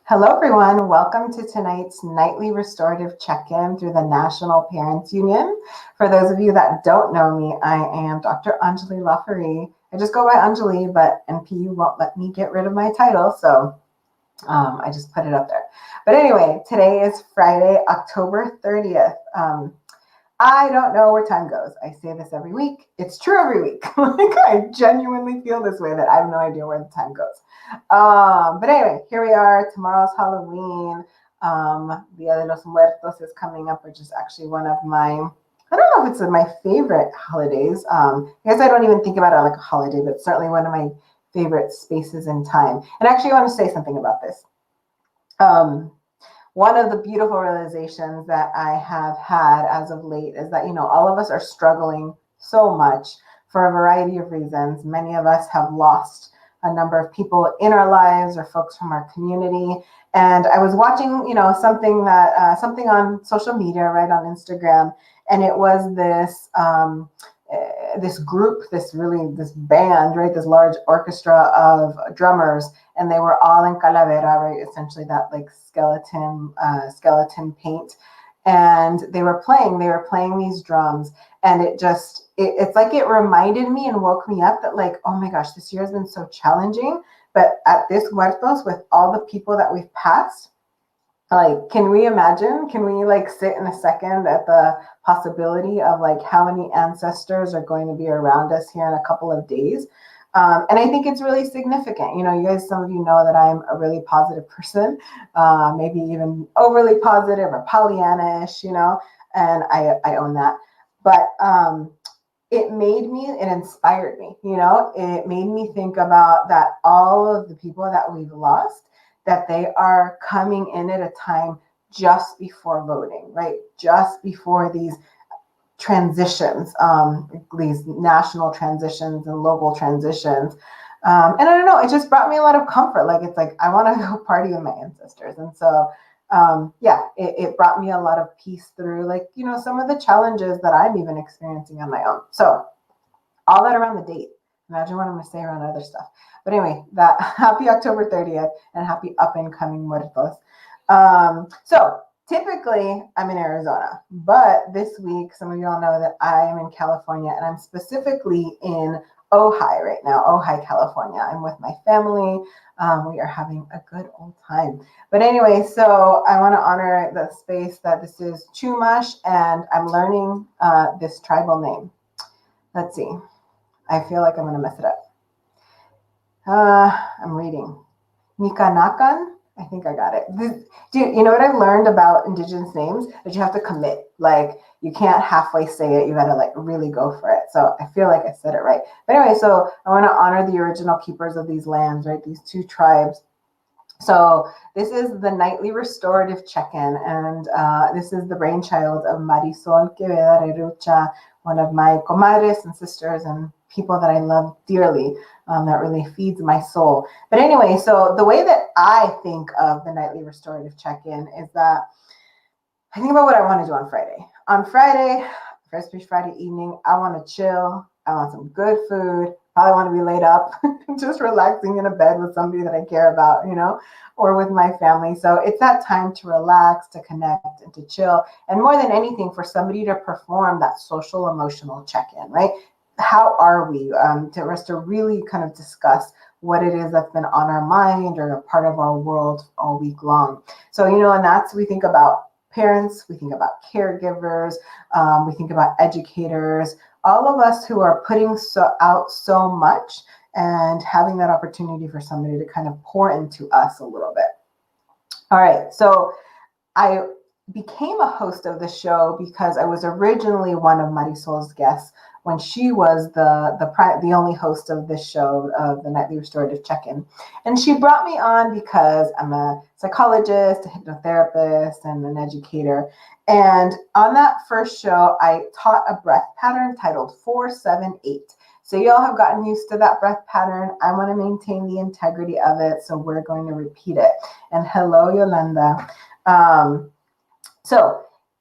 Hello, everyone. Welcome to tonight's nightly restorative check-in through the National Parents Union. For those of you that don't know me, I am Dr. Enjolie LaFerrie. I just go by Enjolie, but NPU won't let me get rid of my title, so I just put it up there. But anyway, today is Friday, October 30th. I don't know where time goes. I say this every week. It's true every week. I genuinely feel this way that I have no idea where the time goes. But anyway, here we are. Tomorrow's Halloween. Dia de los Muertos is coming up, which is actually one of my, I don't know if it's my favorite holidays. I guess I don't even think about it like a holiday, but certainly one of my favorite spaces in time. And actually, I want to say something about this. One of the beautiful realizations that I have had as of late is that, all of us are struggling so much for a variety of reasons. Many of us have lost a number of people in our lives or folks from our community. And I was watching, something on social media, right, on Instagram, and it was this group, this band, right, this large orchestra of drummers, and they were all in calavera, right, essentially that like skeleton paint, and they were playing these drums, and it's like it reminded me and woke me up that, like, oh my gosh, this year has been so challenging, but at this Muertos, with all the people that we've passed, like, can we like sit in a second at the possibility of like how many ancestors are going to be around us here in a couple of days? And I think it's really significant. You guys, some of you know that I'm a really positive person, maybe even overly positive or Pollyanna-ish, and I own that. But it inspired me, it made me think about that all of the people that we've lost, that they are coming in at a time just before voting, right? Just before these transitions, these national transitions and local transitions. And I don't know, it just brought me a lot of comfort. Like, it's like, I want to go party with my ancestors. And so, it brought me a lot of peace through, like, some of the challenges that I'm even experiencing on my own. So all that around the date. Imagine what I'm going to say around other stuff. But anyway, that happy October 30th and happy up and coming Muertos. So typically I'm in Arizona, but this week, some of y'all know that I am in California, and I'm specifically in Ojai right now, Ojai, California. I'm with my family. We are having a good old time. But anyway, so I want to honor the space that this is Chumash, and I'm learning this tribal name. Let's see. I feel like I'm going to mess it up. I'm reading. Nikanakan? I think I got it. Dude, you know what I've learned about indigenous names? That you have to commit. Like, you can't halfway say it. You got to, like, really go for it. So I feel like I said it right. But anyway, so I want to honor the original keepers of these lands, right? These two tribes. So this is the nightly restorative check-in, and this is the brainchild of Marisol Queveda Rerucha, one of my comadres and sisters and people that I love dearly, that really feeds my soul. But anyway, so the way that I think of the nightly restorative check-in is that I think about what I want to do on Friday. On Friday, first Friday evening, I want to chill. I want some good food. Probably want to be laid up, just relaxing in a bed with somebody that I care about, or with my family. So it's that time to relax, to connect, and to chill. And more than anything, for somebody to perform that social emotional check-in, right? How are we? For us to really kind of discuss what it is that's been on our mind or a part of our world all week long. So, and we think about parents, we think about caregivers, we think about educators, all of us who are putting out so much and having that opportunity for somebody to kind of pour into us a little bit. All right, so I became a host of the show because I was originally one of Marisol's guests when she was the only host of this show, of the Nightly Restorative Check-In. And she brought me on because I'm a psychologist, a hypnotherapist, and an educator. And on that first show, I taught a breath pattern titled 4-7-8. So y'all have gotten used to that breath pattern. I want to maintain the integrity of it, so we're going to repeat it. And hello, Yolanda. So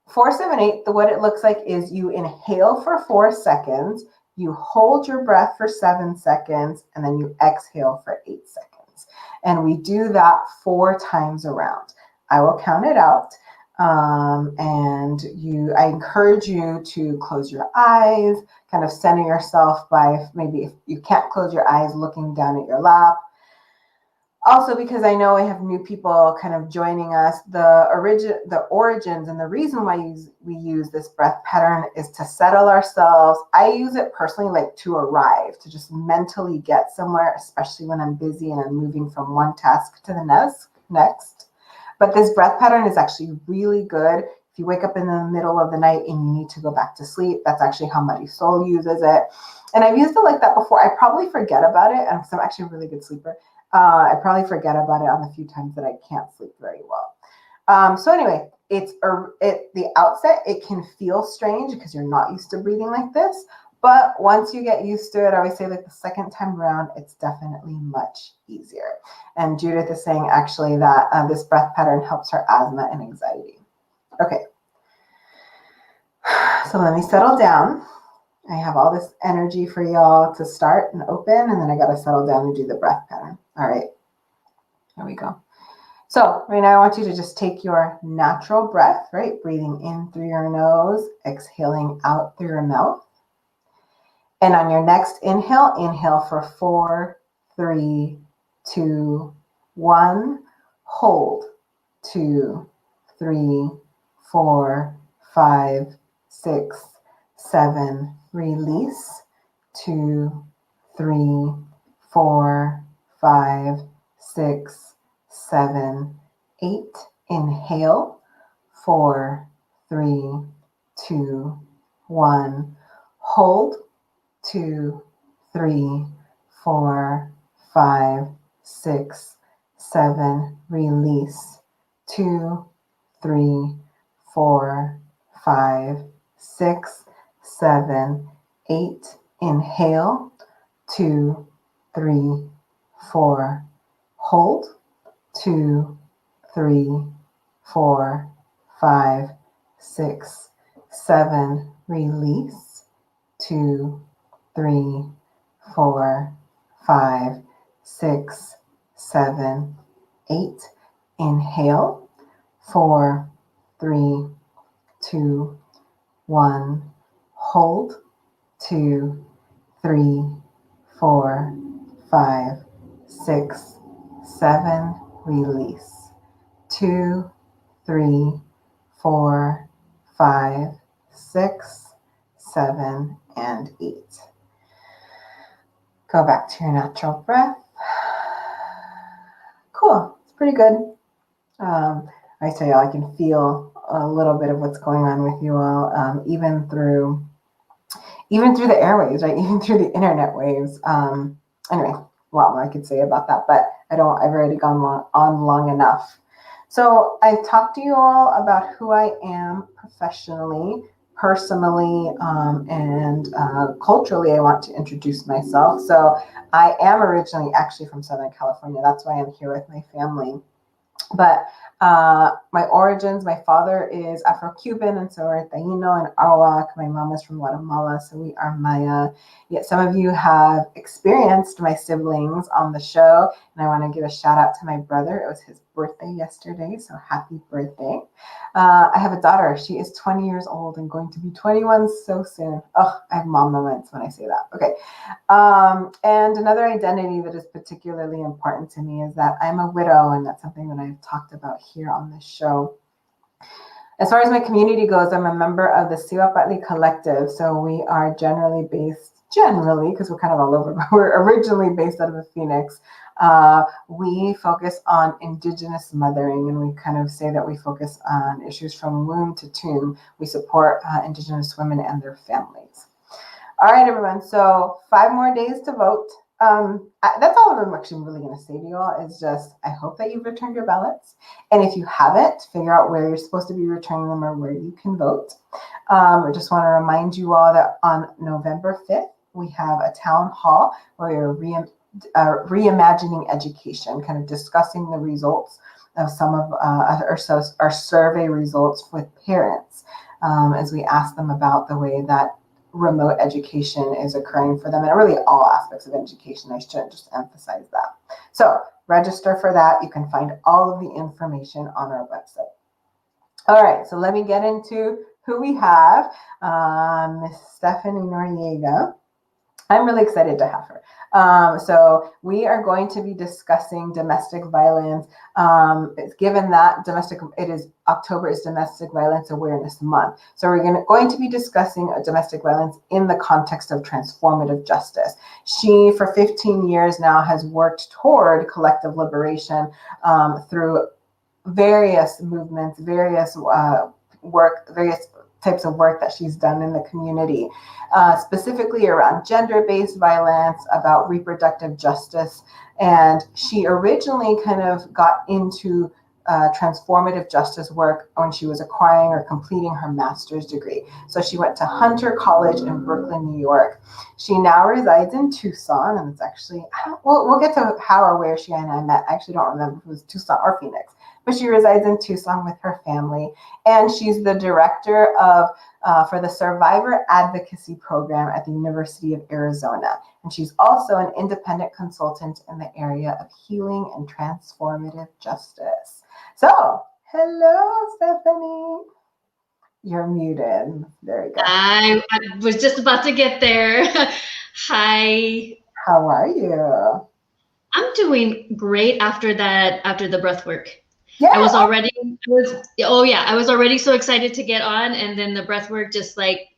4-7-8, what it looks like is you inhale for 4 seconds, you hold your breath for 7 seconds, and then you exhale for 8 seconds. And we do that 4 times around. I will count it out. And I encourage you to close your eyes, kind of center yourself by, maybe if you can't close your eyes, looking down at your lap. Also, because I know I have new people kind of joining us, the origins and the reason why we use this breath pattern is to settle ourselves. I use it personally like to arrive, to just mentally get somewhere, especially when I'm busy and I'm moving from one task to the next. But this breath pattern is actually really good. If you wake up in the middle of the night and you need to go back to sleep, that's actually how Marisol uses it. And I've used it like that before. I probably forget about it, and I'm actually a really good sleeper. I probably forget about it on the few times that I can't sleep very well. So anyway, the outset, it can feel strange because you're not used to breathing like this. But once you get used to it, I always say like the second time around, it's definitely much easier. And Judith is saying actually that this breath pattern helps her asthma and anxiety. Okay. So let me settle down. I have all this energy for y'all to start and open, and then I got to settle down and do the breath pattern. All right, here we go. So right now I want you to just take your natural breath, right? Breathing in through your nose, exhaling out through your mouth. And on your next inhale for 4, 3, 2, 1. Hold. 2, 3, 4, 5, 6, 7. Release. 2, 3, 4, 5, 6, 7, 8. Inhale. 4, 3, 2, 1. Hold. 2, 3, 4, 5, 6, 7. Release. 2, 3, 4, 5, 6, 7, 8. Inhale. 2, 3, 4. Hold. 2, 3, 4, 5, 6, 7. Release. 2, 3, 4, 5, 6, 7, 8. Inhale. 4, 3, 2, 1. Hold. 2, 3, 4, 5, 6, 7. Release. 2, 3, 4, 5, 6, 7, and 8. Go back to your natural breath. Cool. It's pretty good. I tell you, I can feel a little bit of what's going on with you all, even through the airwaves, right? Even through the internet waves. Anyway, a lot more I could say about that, but I've already gone on long enough. So I've talked to you all about who I am professionally, personally, and culturally. I want to introduce myself. So I am originally actually from Southern California. That's why I'm here with my family. But my origins, my father is Afro-Cuban, and so we're Taino and Arawak. My mom is from Guatemala, so we are Maya. Yet some of you have experienced my siblings on the show, and I want to give a shout out to my brother. It was his birthday yesterday, so happy birthday. I have a daughter. She is 20 years old and going to be 21 so soon. Oh, I have mom moments when I say that. Okay. And another identity that is particularly important to me is that I'm a widow, and that's something that I've talked about here on this show. As far as my community goes, I'm a member of the Siwa Patli Collective. So we are generally, because we're kind of all over, but we're originally based out of Phoenix. We focus on Indigenous mothering, and we kind of say that we focus on issues from womb to tomb. We support Indigenous women and their families. All right, everyone. So 5 more days to vote. That's all I'm actually really going to say to you all is just, I hope that you've returned your ballots. And if you haven't, figure out where you're supposed to be returning them or where you can vote. I just want to remind you all that on November 5th, we have a town hall where we're reimagining education, kind of discussing the results of some of our survey results with parents as we ask them about the way that remote education is occurring for them, and really all aspects of education. I should just emphasize that. So register for that. You can find all of the information on our website. All right, so let me get into who we have. Miss Stephanie Noriega. I'm really excited to have her. So we are going to be discussing domestic violence. Given that October is Domestic Violence Awareness Month. So we're going to be discussing domestic violence in the context of transformative justice. She, for 15 years now, has worked toward collective liberation through various movements, various types of work that she's done in the community, specifically around gender-based violence, about reproductive justice. And she originally kind of got into transformative justice work when she was acquiring or completing her master's degree. So she went to Hunter College in Brooklyn, New York. She now resides in Tucson, and it's actually, we'll get to how or where she and I met. I actually don't remember if it was Tucson or Phoenix, but she resides in Tucson with her family. And she's the director for the Survivor Advocacy Program at the University of Arizona. And she's also an independent consultant in the area of healing and transformative justice. So, hello, Stephanie. You're muted. There you go. I was just about to get there. Hi. How are you? I'm doing great after the breath work. Yeah. I was already so excited to get on, and then the breath work just like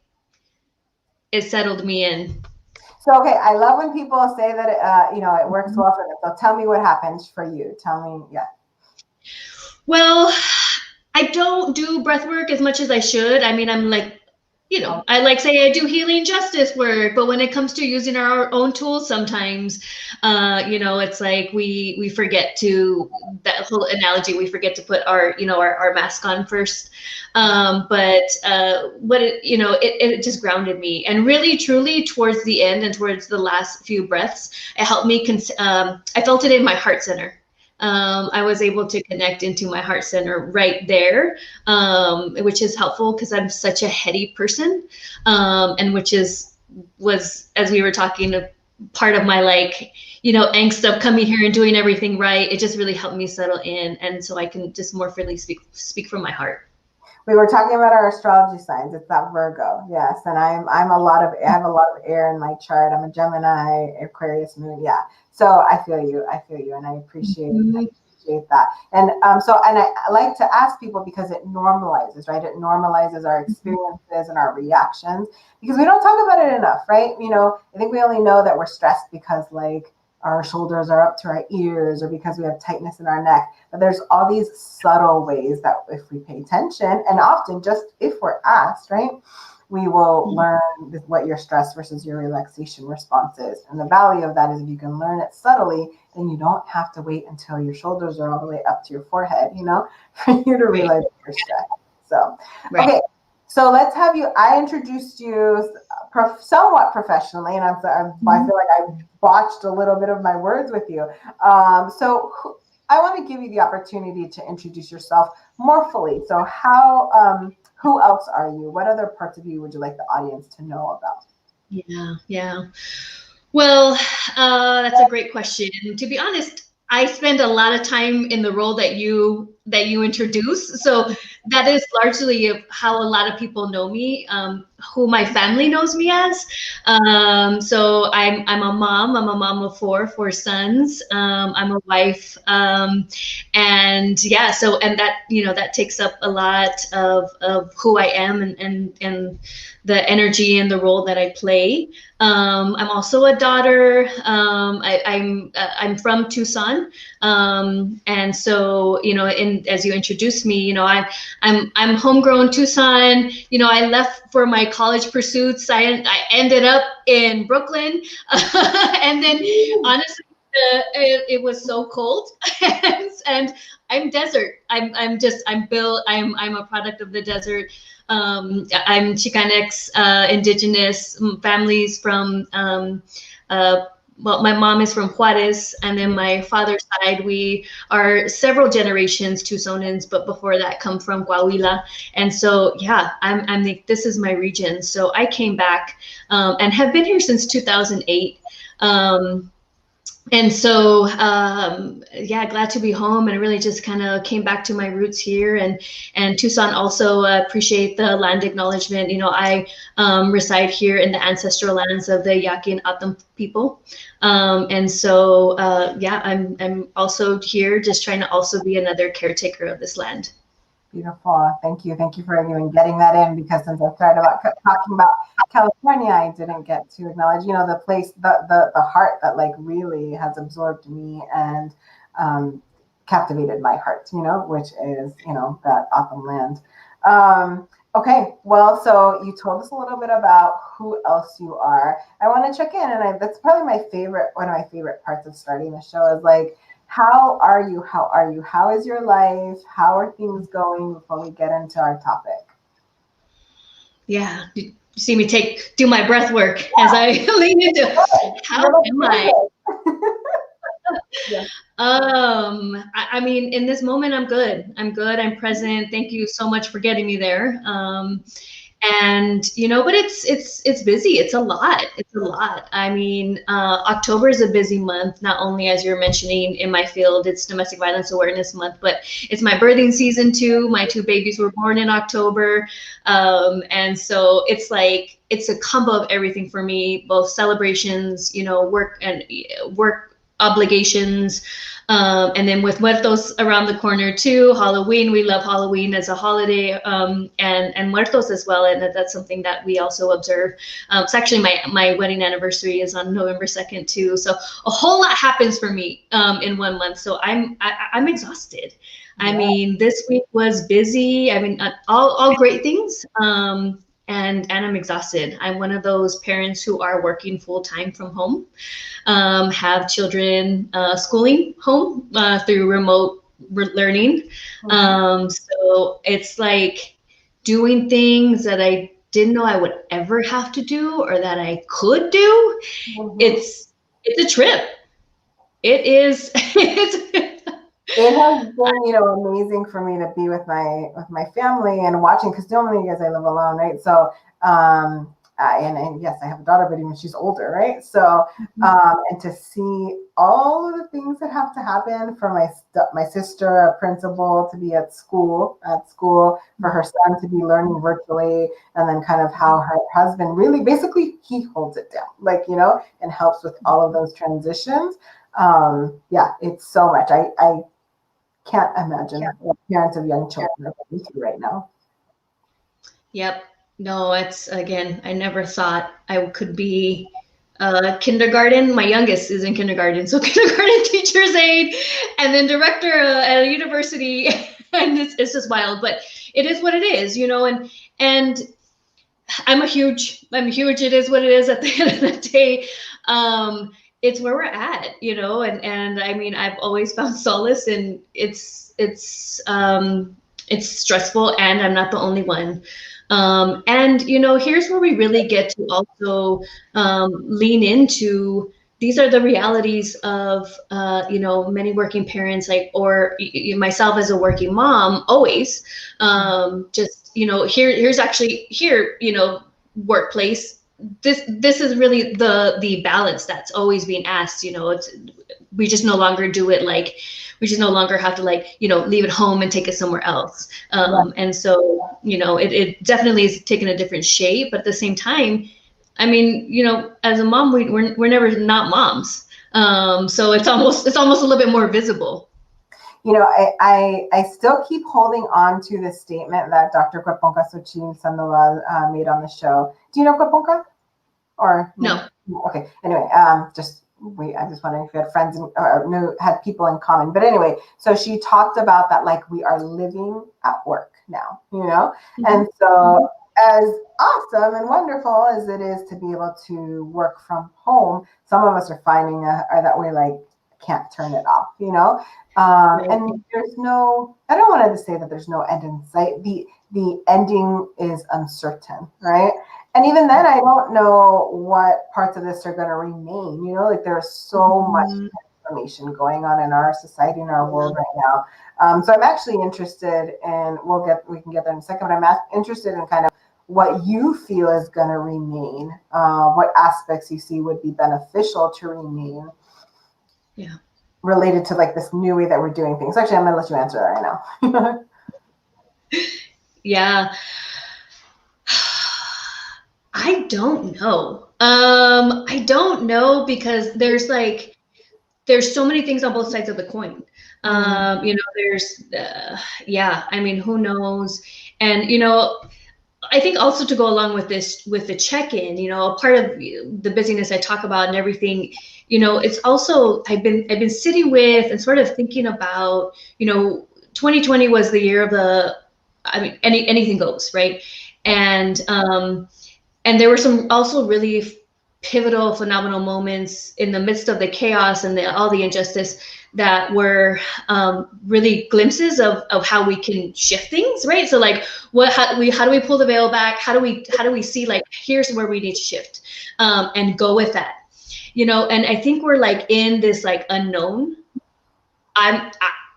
it settled me in. So, okay, I love when people say that it works well for them. So tell me what happened for you. Tell me, yeah. Well, I don't do breath work as much as I should. I mean, I'm like, I say I do healing justice work, but when it comes to using our own tools, sometimes, it's like we forget to, that whole analogy, we forget to put our mask on first. But it just grounded me, and really, truly, towards the end and towards the last few breaths, it helped me. I felt it in my heart center. I was able to connect into my heart center right there, which is helpful because I'm such a heady person, and which was, as we were talking, a part of my angst of coming here and doing everything right. It just really helped me settle in, and so I can just more freely speak from my heart. We were talking about our astrology signs. It's that Virgo, yes, and I have a lot of air in my chart. I'm a Gemini, Aquarius moon, yeah. So I feel you, and I appreciate that. And I like to ask people because it normalizes, right? It normalizes our experiences and our reactions, because we don't talk about it enough, right? I think we only know that we're stressed because our shoulders are up to our ears, or because we have tightness in our neck. But there's all these subtle ways that if we pay attention, and often just if we're asked, right, we will learn what your stress versus your relaxation response is. And the value of that is if you can learn it subtly, then you don't have to wait until your shoulders are all the way up to your forehead, for you to realize you're stressed. So, okay. So let's have you, I introduced you somewhat professionally, and I feel like I botched a little bit of my words with you. So I want to give you the opportunity to introduce yourself more fully. So who else are you? What other parts of you would you like the audience to know about? Yeah. Well, that's a great question. To be honest, I spend a lot of time in the role that you introduce. So that is largely how a lot of people know me, who my family knows me as. So I'm a mom. I'm a mom of four sons. I'm a wife. And yeah, so, and that, that takes up a lot of who I am and the energy and the role that I play. I'm also a daughter. I'm from Tucson, and so as you introduced me, I'm homegrown Tucson. I left for my college pursuits. I ended up in Brooklyn, and then honestly, it was so cold, and I'm desert. I'm a product of the desert. I'm Chicanx, indigenous families from, my mom is from Juarez, and then my father's side, we are several generations Tucsonans, but before that come from Coahuila. And so, yeah, this is my region. So I came back, and have been here since 2008. And so, yeah, glad to be home, and really just kind of came back to my roots here. And Tucson also appreciate the land acknowledgement. You know, I reside here in the ancestral lands of the Yaqui and Atam people. And so, yeah, I'm also here just trying to also be another caretaker of this land. Beautiful. Thank you. Thank you for even getting that in, because since I started talking about California, I didn't get to acknowledge, the place, the heart that like really has absorbed me and captivated my heart, which is, that Autumn land. Okay, well, so you told us a little bit about who else you are. I want to check in, and that's probably one of my favorite parts of starting the show is like, how are you? How are you? How is your life? How are things going before we get into our topic? Yeah, you see me do my breath work as I lean into how am I? Yeah. I mean, in this moment, I'm good. I'm good. I'm present. Thank you so much for getting me there. And but it's busy. It's a lot. It's a lot. I mean, October is a busy month. Not only, as you're mentioning, in my field, it's Domestic Violence Awareness Month, but it's my birthing season too. My two babies were born in October, and so it's like it's a combo of everything for me. Both celebrations, work and work obligations. And then with Muertos around the corner too, Halloween, we love Halloween as a holiday, and Muertos as well. And that's something that we also observe. It's actually my wedding anniversary is on November 2nd too. So a whole lot happens for me in 1 month. So I'm exhausted. I mean, this week was busy. I mean, all great things. And I'm exhausted. I'm one of those parents who are working full time from home, have children schooling home through remote learning. So it's like doing things that I didn't know I would ever have to do or that I could do. It's a trip. It is. It has been, amazing for me to be with my family and watching, because normally, as I live alone, right? So, and yes, I have a daughter, but even she's older, right? So, and to see all of the things that have to happen for my sister, a principal, to be at school, for her son to be learning virtually, and then kind of how her husband really, basically, he holds it down, like, and helps with all of those transitions. Yeah, it's so much. I can't imagine what parents of young children are going through right now. Yep. No, it's again, I never thought I could be kindergarten. My youngest is in kindergarten, so kindergarten teacher's aide, and then director at a university, and it's just wild. But it is what it is, and I'm huge. It is what it is. At the end of the day, it's where we're at, and I mean, I've always found solace, and it's stressful, and I'm not the only one. And here's where we really get to also lean into. These are the realities of many working parents, like, or myself as a working mom, always just here's actually workplace. This is really the balance that's always being asked. We just no longer do it like, we just no longer have to leave it home and take it somewhere else. And so it definitely is taking a different shape, but at the same time, I mean, as a mom, we're never not moms. So it's almost a little bit more visible. I still keep holding on to the statement that Dr. Kweponka Xochitl Sandoval made on the show. Do you know Kweponka? Or no? Okay. Anyway, I'm just wondering if you had friends or had people in common. But anyway, so she talked about that, like, we are living at work now, and so as awesome and wonderful as it is to be able to work from home, some of us are finding that we can't turn it off, and there's no, I don't want to say that there's no end in sight. The ending is uncertain, right? And even then, I don't know what parts of this are going to remain. There's so much transformation going on in our society, in our world right now. So I'm actually interested in, we can get there in a second, but I'm interested in kind of what you feel is going to remain, what aspects you see would be beneficial to remain. Yeah. related to like this new way that we're doing things? Actually, I'm gonna let you answer that right now. Yeah. I don't know. I don't know because there's so many things on both sides of the coin. You know, there's yeah, I mean, who knows? And you know, I think also to go along with this, with the check-in, you know, a part of the busyness I talk about and everything, you know, it's also I've been sitting with and sort of thinking about, you know, 2020 was the year of the, I mean, anything goes, right? And and there were some also really pivotal, phenomenal moments in the midst of the chaos and all the injustice that were really glimpses of how we can shift things, right? So like, how do we pull the veil back? How do we see like, here's where we need to shift, and go with that, you know? And I think we're like in this like unknown.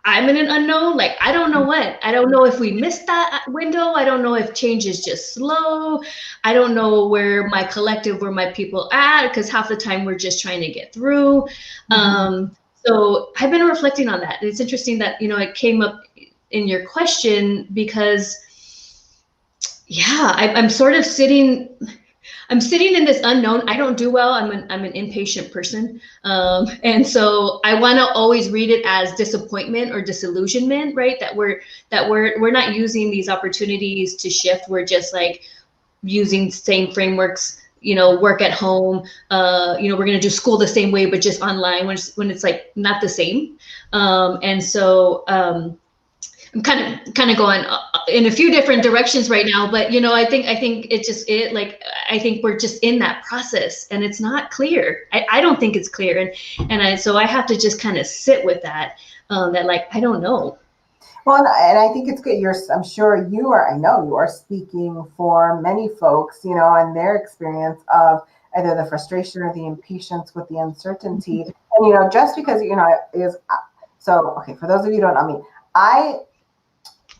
I'm in an unknown. Like, I don't know what. I don't know if we missed that window. I don't know if change is just slow. I don't know where my collective, where my people at, because half the time we're just trying to get through. So I've been reflecting on that. It's interesting that, you know, it came up in your question because, yeah, I'm sort of sitting in this unknown. I don't do well. I'm an impatient person. And so I want to always read it as disappointment or disillusionment, right? That we're not using these opportunities to shift. We're just like using same frameworks, you know, work at home, you know, we're going to do school the same way, but just online when it's like not the same. And so, I'm kind of going in a few different directions right now, but you know, I think I think we're just in that process, and it's not clear. I don't think it's clear, so I have to just kind of sit with that. That like, I don't know. Well, and I think it's good. I'm sure you are. I know you are speaking for many folks, you know, and their experience of either the frustration or the impatience with the uncertainty. And you know, just because you know is so okay. For those of you who don't know me, I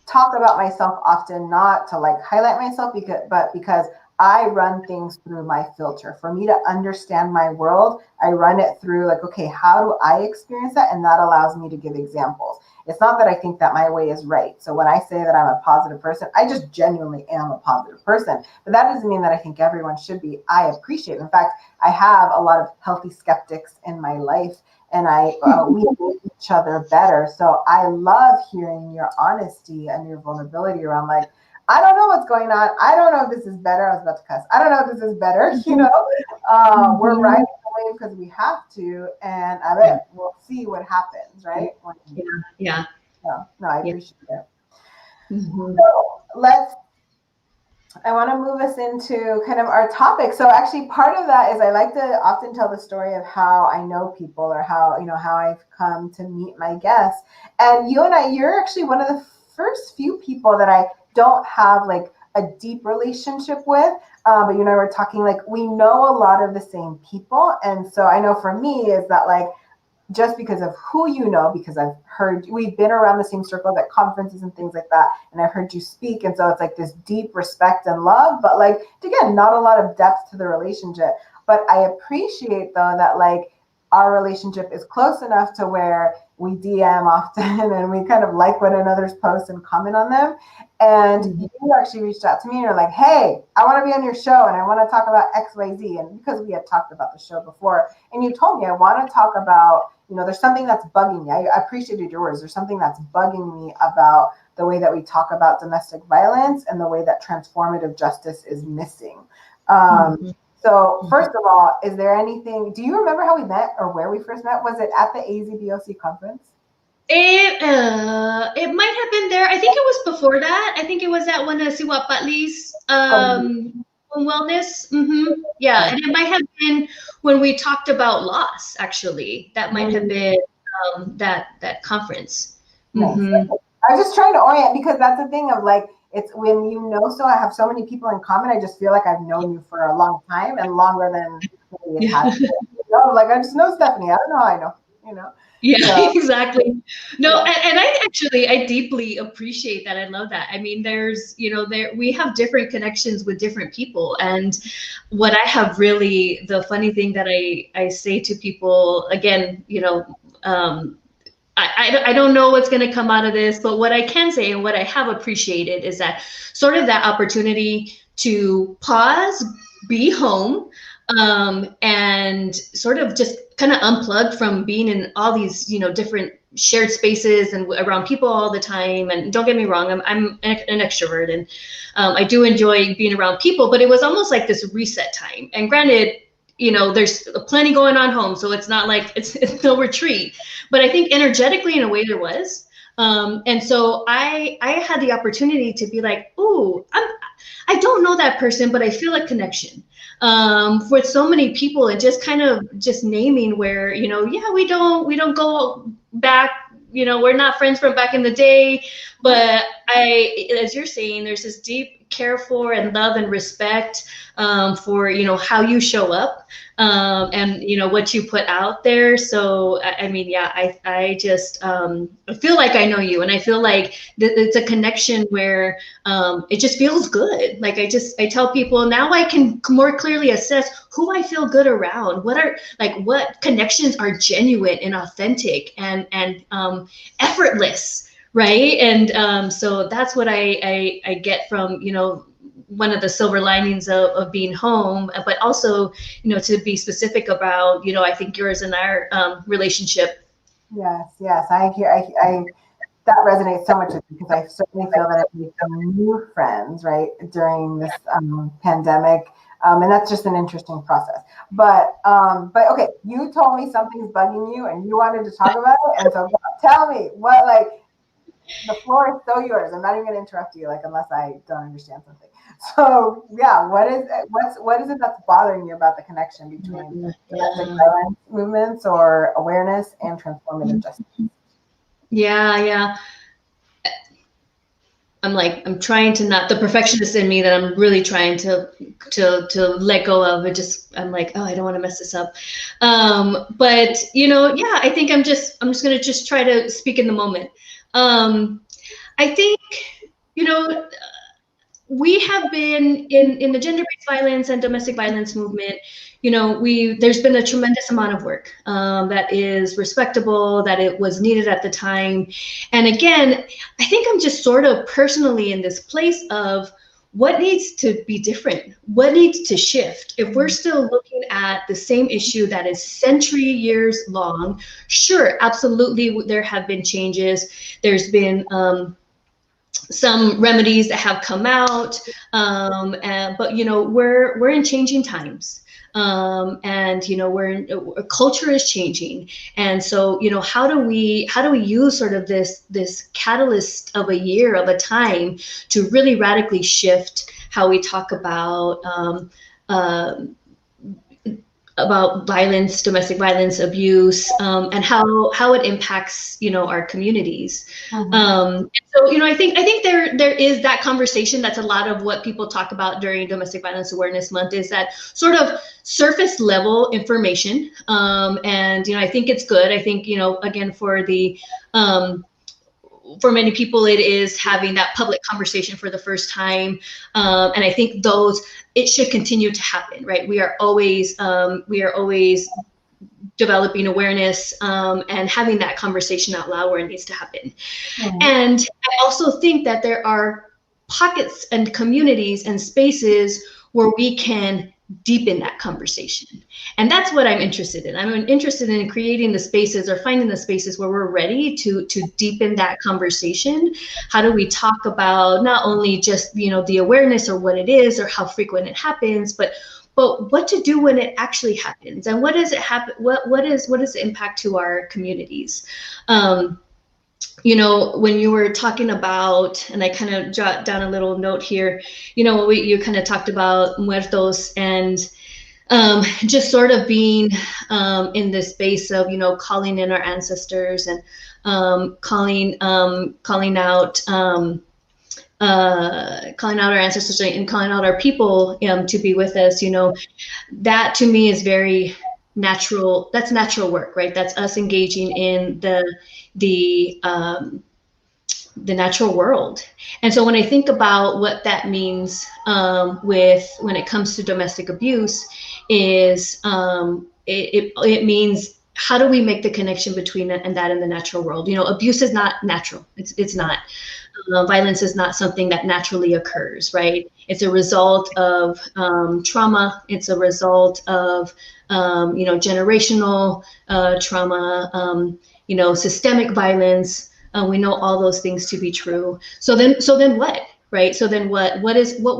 talk about myself often, not to like highlight myself, but because I run things through my filter. For me to understand my world, I run it through like, okay, how do I experience that? And that allows me to give examples. It's not that I think that my way is right. So when I say that I'm a positive person, I just genuinely am a positive person. But that doesn't mean that I think everyone should be. I appreciate it. In fact, I have a lot of healthy skeptics in my life, and we make each other better. So I love hearing your honesty and your vulnerability around like, I don't know what's going on. I don't know if this is better. I was about to cuss. I don't know if this is better. You know, we're riding the wave because we have to, and I bet we'll see what happens, right? Yeah. No, I appreciate it. Mm-hmm. So I want to move us into kind of our topic. So actually part of that is I like to often tell the story of how I know people, or how, you know, how I've come to meet my guests. And you're actually one of the first few people that I don't have like a deep relationship with. But you and I were talking, like, we know a lot of the same people. And so I know for me is that like, just because of who you know, because I've heard, we've been around the same circles at conferences and things like that, and I've heard you speak, and so it's like this deep respect and love, but like, again, not a lot of depth to the relationship. But I appreciate though that like our relationship is close enough to where we DM often and we kind of like one another's posts and comment on them. And you actually reached out to me and you're like, hey, I want to be on your show and I want to talk about XYZ. And because we had talked about the show before, and you told me, I want to talk about, you know, there's something that's bugging me. I appreciated your words. There's something that's bugging me about the way that we talk about domestic violence and the way that transformative justice is missing. So first of all, is there anything, do you remember how we met or where we first met? Was it at the AZBOC conference? It might have been there. I think it was before that. I think it was at one of Siwa Patli's wellness. Yeah, and it might have been when we talked about loss. Actually, that might have been that conference. Nice. I was just trying to orient, because that's the thing of like, it's when you know, so I have so many people in common. I just feel like I've known you for a long time, and longer than it has. You know, like I just know Stephanie. I don't know how I know. You know. Yeah, so, exactly. No, yeah. And I deeply appreciate that. I love that. I mean, we have different connections with different people. And what I have really, the funny thing that I say to people, again, you know, I don't know what's going to come out of this, but what I can say and what I have appreciated is that sort of that opportunity to pause, be home, and sort of just kind of unplug from being in all these, different shared spaces and around people all the time. And don't get me wrong, I'm an extrovert, and I do enjoy being around people, but it was almost like this reset time. And granted, there's plenty going on home, so it's not like it's no retreat, but I think energetically in a way there was. And so I had the opportunity to be like, ooh, I don't know that person, but I feel a connection with so many people, and just kind of just naming where, yeah, we don't go back, we're not friends from back in the day, but as you're saying, there's this deep care for and love and respect for, how you show up and, what you put out there. So, I mean, yeah, I just I feel like I know you, and I feel like it's a connection where it just feels good. Like I tell people now I can more clearly assess who I feel good around. What connections are genuine and authentic and effortless. Right. And so that's what I get from, one of the silver linings of being home, but also, to be specific about, I think yours and our relationship. Yes. I that resonates so much with me, because I certainly feel that I've made some new friends, right, during this pandemic. And that's just an interesting process. But okay, you told me something's bugging you and you wanted to talk about it. And so tell me what, the floor is so yours. I'm not even going to interrupt you, unless I don't understand something. So yeah, what is it that's bothering you about the connection between domestic violence movements or awareness and transformative justice? Yeah. I'm trying to not, the perfectionist in me that I'm really trying to let go of it. I'm like, oh, I don't want to mess this up. But yeah, I think I'm just going to just try to speak in the moment. I think, we have been in the gender-based violence and domestic violence movement. There's been a tremendous amount of work that is respectable, that it was needed at the time. And again, I think I'm just sort of personally in this place of what needs to be different, what needs to shift. If we're still looking at the same issue that is century years long, sure, absolutely, there have been changes. There's been some remedies that have come out, but we're in changing times, and culture is changing, and so how do we use sort of this catalyst of a year, of a time, to really radically shift how we talk about violence, domestic violence, abuse, and how it impacts, our communities. And so, I think there is that conversation. That's a lot of what people talk about during Domestic Violence Awareness Month, is that sort of surface level information. And, I think it's good. I think, again, for many people, it is having that public conversation for the first time. And I think it should continue to happen, right? We are always developing awareness and having that conversation out loud where it needs to happen. And I also think that there are pockets and communities and spaces where we can deepen that conversation. And that's what I'm interested in. I'm interested in creating the spaces, or finding the spaces where we're ready to deepen that conversation. How do we talk about not only just, the awareness or what it is or how frequent it happens, but what to do when it actually happens, and what does it happen? What is the impact to our communities? When you were talking about, and I kind of jot down a little note here, you kind of talked about muertos, and just sort of being in this space of, calling in our ancestors, and calling out our ancestors, and calling out our people to be with us. That to me is very natural. That's natural work, right? That's us engaging in the natural world. And so when I think about what that means when it comes to domestic abuse, is it means how do we make the connection between it and that in the natural world? Abuse is not natural. It's not. Violence is not something that naturally occurs, right? It's a result of trauma. It's a result of generational trauma. Systemic violence. We know all those things to be true. So then what, right? So then what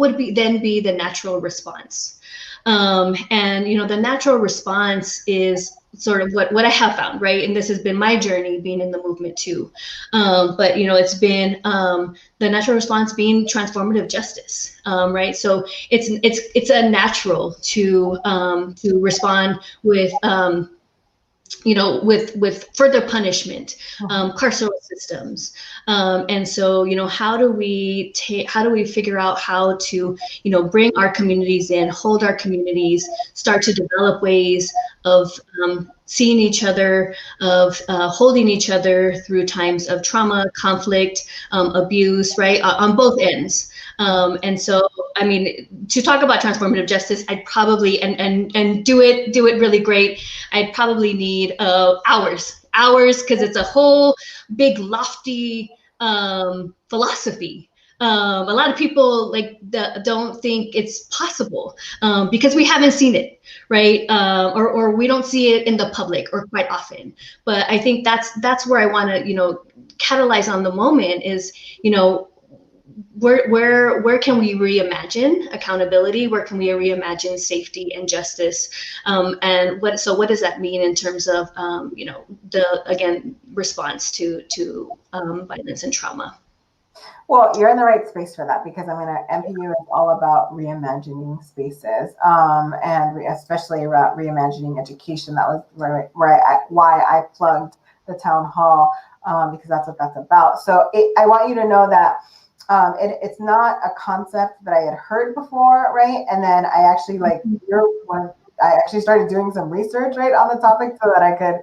would be the natural response? And the natural response is sort of what I have found, right? And this has been my journey being in the movement too. But it's been the natural response being transformative justice, right? So it's a natural to respond with with further punishment, carceral systems, and so how do we figure out how to bring our communities in, hold our communities, start to develop ways of seeing each other, of holding each other through times of trauma, conflict, abuse, right, on both ends. And so, I mean, to talk about transformative justice, I'd probably and do it really great. I'd probably need hours, because it's a whole big lofty philosophy. A lot of people don't think it's possible because we haven't seen it, right? Or we don't see it in the public or quite often. But I think that's where I want to catalyze on the moment is where can we reimagine accountability? Where can we reimagine safety and justice? And what does that mean in terms of the response to violence and trauma? Well, you're in the right space for that because MPU is all about reimagining spaces, and especially around reimagining education. That was why I plugged the town hall, because that's what that's about. So I want you to know that it's not a concept that I had heard before, right? And then I actually I actually started doing some research, right, on the topic so that I could,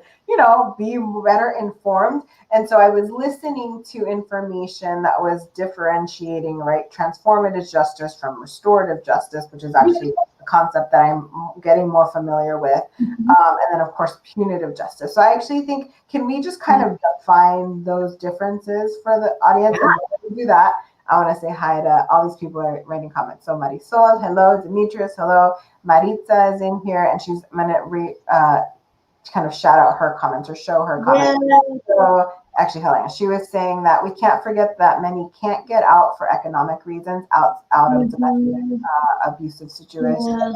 be better informed. And so I was listening to information that was differentiating, right, transformative justice from restorative justice, which is actually a concept that I'm getting more familiar with. And then, of course, punitive justice. So I actually think, can we just kind of define those differences for the audience? And when we do that, I want to say hi to all these people who are writing comments. So Marisol, hello. Demetrius, hello. Maritza is in here, and I'm going to kind of shout out her comments or show her comments. Yeah. So actually, Helena, she was saying that we can't forget that many can't get out for economic reasons out of domestic abusive situations,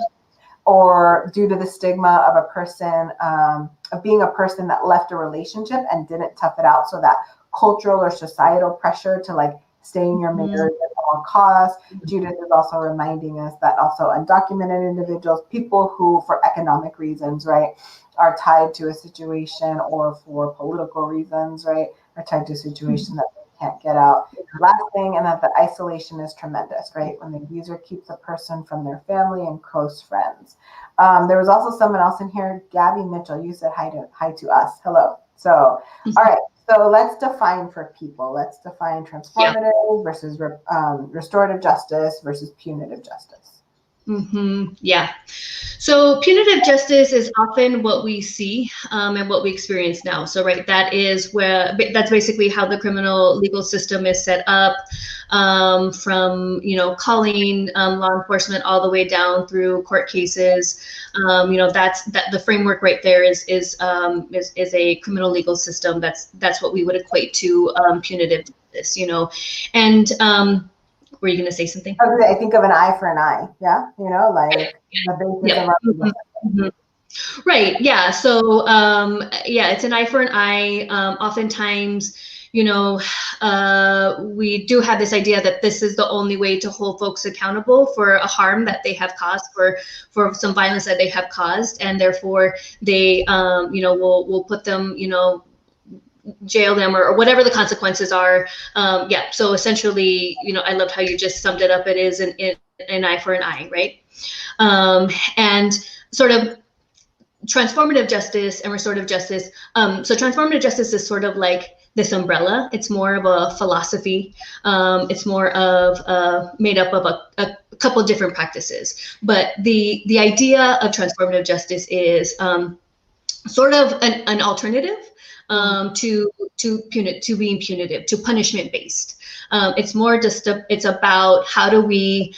or due to the stigma of a person, of being a person that left a relationship and didn't tough it out. So that cultural or societal pressure to stay in your marriage at all costs. Judith is also reminding us that also undocumented individuals, people who for economic reasons, right, are tied to a situation, or for political reasons, right, are tied to a situation that they can't get out. Last thing, and that the isolation is tremendous, right, when the abuser keeps a person from their family and close friends. There was also someone else in here, Gabby Mitchell, you said hi to us. Hello. So, all right. So let's define for people. Let's define transformative versus restorative justice versus punitive justice. Yeah. So punitive justice is often what we see and what we experience now. So that's basically how the criminal legal system is set up, from calling law enforcement all the way down through court cases. That's the framework right there is a criminal legal system. That's what we would equate to punitive justice. And were you going to say something? I think of an eye for an eye. Yeah. The basis of Right. Yeah. So, it's an eye for an eye. Oftentimes, we do have this idea that this is the only way to hold folks accountable for a harm that they have caused, for some violence that they have caused, and therefore they, will put them, jail them or whatever the consequences are. So essentially, I loved how you just summed it up. It is an eye for an eye, right? And sort of transformative justice and restorative justice. So transformative justice is sort of like this umbrella. It's more of a philosophy. It's more of made up of a couple different practices. But the idea of transformative justice is sort of an alternative to being punitive, to punishment based. It's more just it's about how do we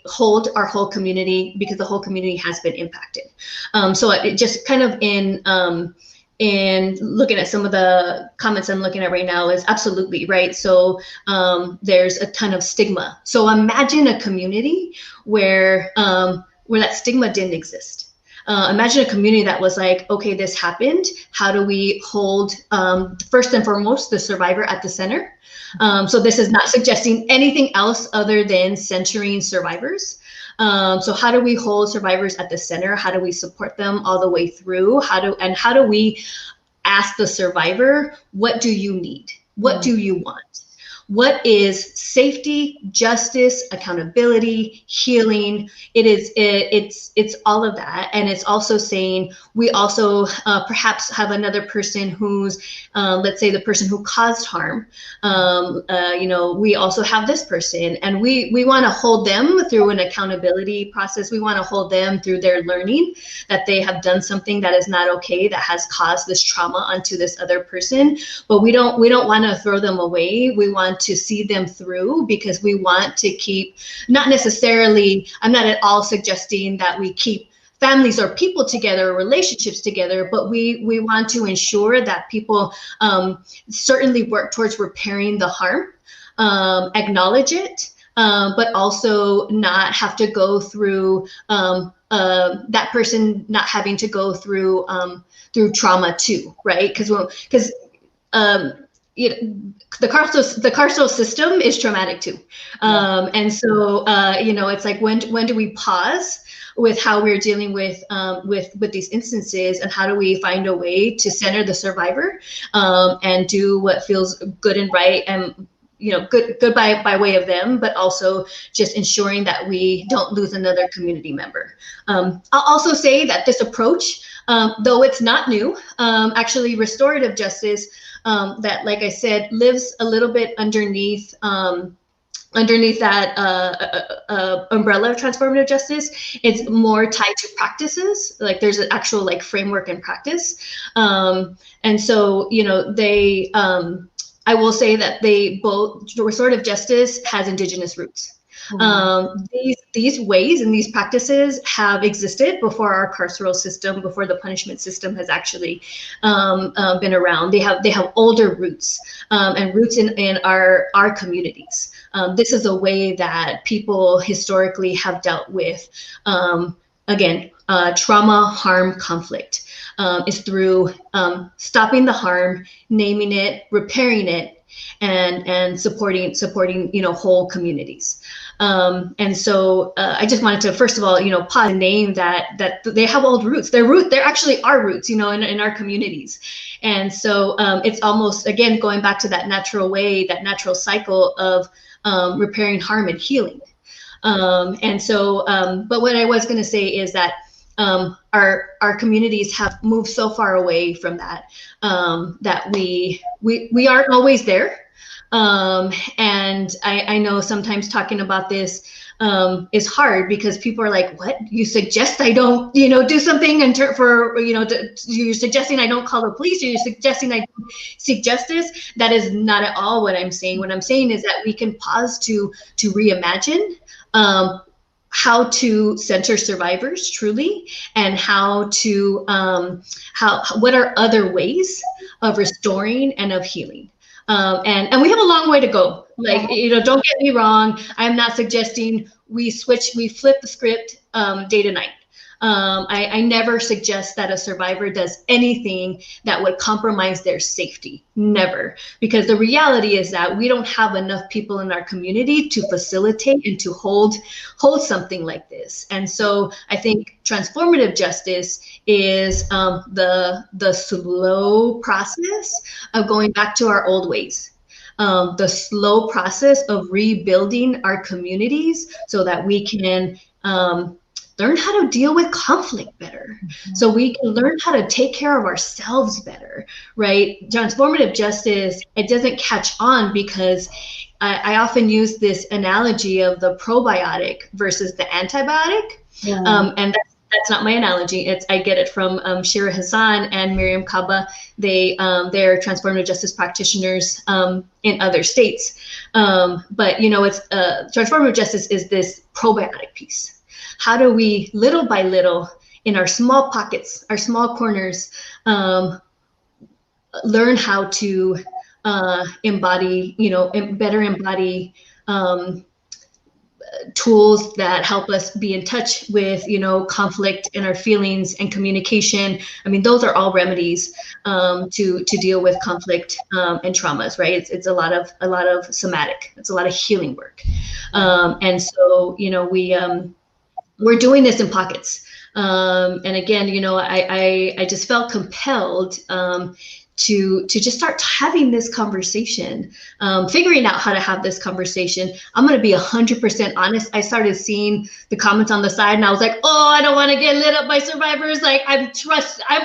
hold our whole community, because the whole community has been impacted. So it just kind of in looking at some of the comments I'm looking at right now is absolutely right. So there's a ton of stigma. So imagine a community where that stigma didn't exist. Imagine a community that was like, okay, this happened. How do we hold, first and foremost, the survivor at the center? So this is not suggesting anything else other than centering survivors. So how do we hold survivors at the center? How do we support them all the way through? How do we ask the survivor, what do you need? What do you want? What is safety, justice, accountability, healing? It's all of that. And it's also saying we also perhaps have another person who's, let's say the person who caused harm. We also have this person, and we want to hold them through an accountability process. We want to hold them through their learning that they have done something that is not okay, that has caused this trauma onto this other person. But we don't want to throw them away. We want to see them through, because we want to keep, not necessarily, I'm not at all suggesting that we keep families or people together, or relationships together, but we want to ensure that people certainly work towards repairing the harm, acknowledge it, but also not have to go through that person not having to go through trauma too, right? Because the carceral system is traumatic too, and so it's like when do we pause with how we're dealing with these instances, and how do we find a way to center the survivor and do what feels good and right, and good by way of them, but also just ensuring that we don't lose another community member. I'll also say that this approach, though it's not new, actually restorative justice, that, like I said, lives a little bit underneath that umbrella of transformative justice. It's more tied to practices. Like there's an actual like framework and practice. And so, they, I will say that they both, restorative justice has Indigenous roots. These ways and these practices have existed before our carceral system, before the punishment system has actually been around. They have older roots, and roots in our communities. This is a way that people historically have dealt with, again, trauma, harm, conflict, is through stopping the harm, naming it, repairing it, and supporting whole communities. And so I just wanted to, first of all, pause and name that they have old roots. They're actually our roots, in our communities. And so it's almost, again, going back to that natural way, that natural cycle of repairing harm and healing. And so, but what I was going to say is that our communities have moved so far away from that, that we aren't always there. And I know sometimes talking about this is hard, because people are like, what, you suggest I don't, do something you're suggesting I don't call the police, or you're suggesting I don't seek justice? That is not at all what I'm saying. What I'm saying is that we can pause to reimagine how to center survivors truly, and what are other ways of restoring and of healing. And we have a long way to go. Like, don't get me wrong. I'm not suggesting we flip the script day to night. I never suggest that a survivor does anything that would compromise their safety. Never. Because the reality is that we don't have enough people in our community to facilitate and to hold something like this. And so I think transformative justice is the slow process of going back to our old ways. The slow process of rebuilding our communities so that we can learn how to deal with conflict better, so we can learn how to take care of ourselves better, right? Transformative justice, it doesn't catch on because I often use this analogy of the probiotic versus the antibiotic. And that's not my analogy. I get it from Shira Hassan and Miriam Kaba. They're transformative justice practitioners in other states. But it's transformative justice is this probiotic piece. How do we, little by little, in our small pockets, our small corners, learn how to embody, better embody tools that help us be in touch with, conflict and our feelings and communication. I mean, those are all remedies to deal with conflict and traumas, right? It's a lot of somatic. It's a lot of healing work, and so we're doing this in pockets. And again, I just felt compelled to just start having this conversation, figuring out how to have this conversation. I'm going to be 100% honest. I started seeing the comments on the side and I was like, oh, I don't want to get lit up by survivors. Like, I'm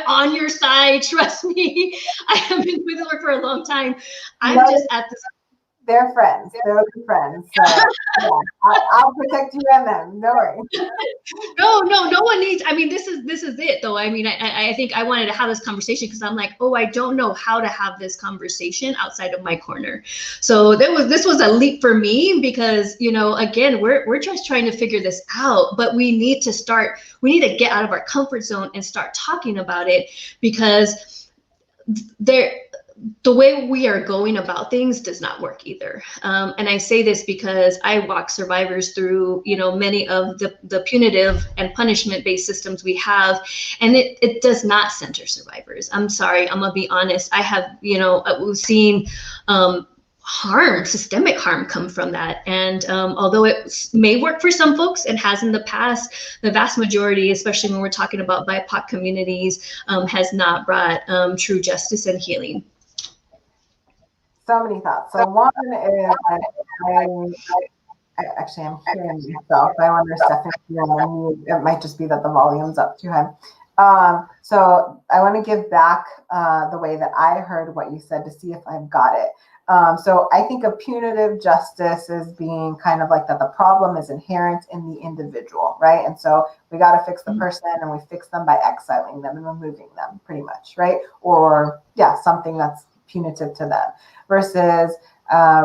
on your side. Trust me. I have been with her for a long time. I'm just at this. They're friends. They're good friends. So, yeah, I'll protect you and them. No worries. No one needs. I mean, this is it though. I mean, I think I wanted to have this conversation because I'm like, oh, I don't know how to have this conversation outside of my corner. So this was a leap for me because again, we're just trying to figure this out, but we need to get out of our comfort zone and start talking about it because the way we are going about things does not work either. And I say this because I walk survivors through, many of the punitive and punishment-based systems we have, and it does not center survivors. I'm sorry, I'm gonna be honest. I have, we've seen systemic harm come from that. And although it may work for some folks and has in the past, the vast majority, especially when we're talking about BIPOC communities, has not brought true justice and healing. So many thoughts. So one is I actually am hearing myself. I wonder, Stephanie, it might just be that the volume's up too high. So I want to give back the way that I heard what you said to see if I've got it. So I think of punitive justice as being kind of like that the problem is inherent in the individual, right? And so we got to fix the person, and we fix them by exiling them and removing them, pretty much, right? Or something that's punitive to them. Versus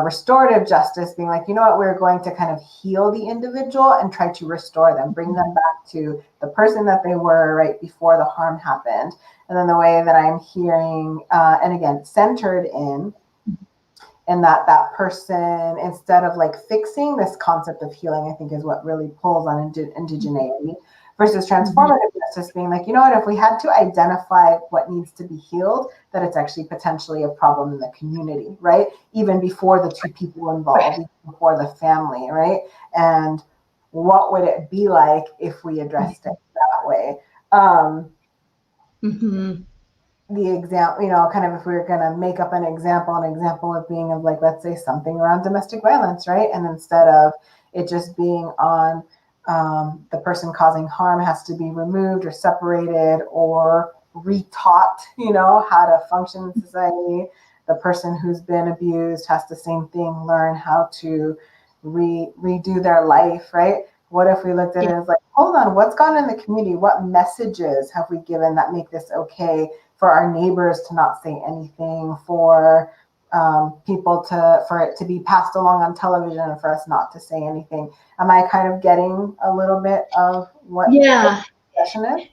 restorative justice being like, we're going to kind of heal the individual and try to restore them, bring them back to the person that they were right before the harm happened. And then the way that I'm hearing, and again, centered in that person, instead of like fixing, this concept of healing, I think is what really pulls on indigeneity. Versus transformative justice being like, if we had to identify what needs to be healed, that it's actually potentially a problem in the community, right? Even before the two people involved, even before the family, right? And what would it be like if we addressed it that way? The example, kind of if we were going to make up an example of being of like, let's say something around domestic violence, right? And instead of it just being on the person causing harm has to be removed or separated or retaught, how to function in society. The person who's been abused has the same thing, learn how to redo their life, right? What if we looked at it as like, hold on, what's gone in the community? What messages have we given that make this okay for our neighbors to not say anything, for for it to be passed along on television and for us not to say anything? Am I kind of getting a little bit of what the discussion is?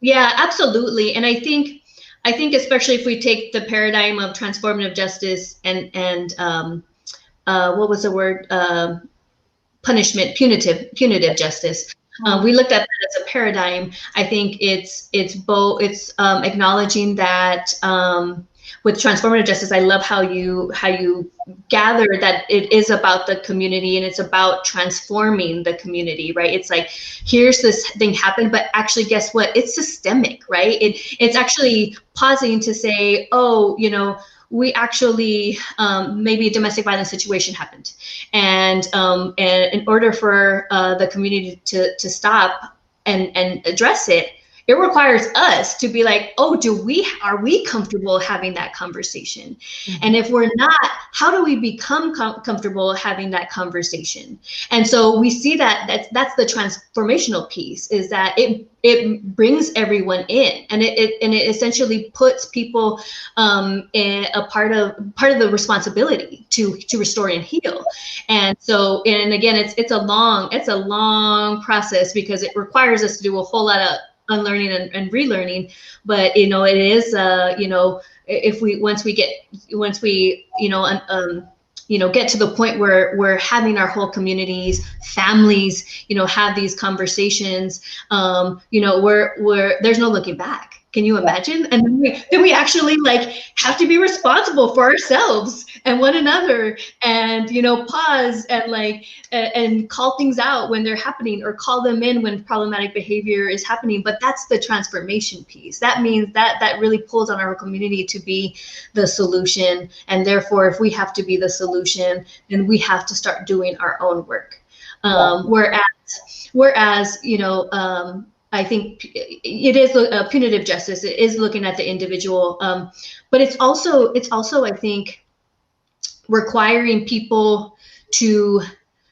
Yeah, absolutely. And I think especially if we take the paradigm of transformative justice and what was the word? Punishment, punitive justice. We looked at that as a paradigm. I think it's both. It's acknowledging that with transformative justice, I love how you gather that it is about the community and it's about transforming the community, right? It's like, here's this thing happened, but actually, guess what? It's systemic, right? It's actually pausing to say, oh, we actually maybe a domestic violence situation happened, and in order for the community to stop and address it, it requires us to be like, oh, are we comfortable having that conversation? Mm-hmm. And if we're not, how do we become comfortable having that conversation? And so we see that's the transformational piece, is that it brings everyone in, and it essentially puts people in a part of the responsibility to restore and heal. And so, and again, it's a long process, because it requires us to do a whole lot of unlearning and relearning. But it is if we once we get to the point where we're having our whole communities, families, have these conversations, where there's no looking back. Can you imagine? And then we actually have to be responsible for ourselves and one another, and pause and call things out when they're happening, or call them in when problematic behavior is happening. But that's the transformation piece. That means that really pulls on our community to be the solution, and therefore, if we have to be the solution, then we have to start doing our own work. Whereas I think it is punitive justice. It is looking at the individual, but it's also I think requiring people to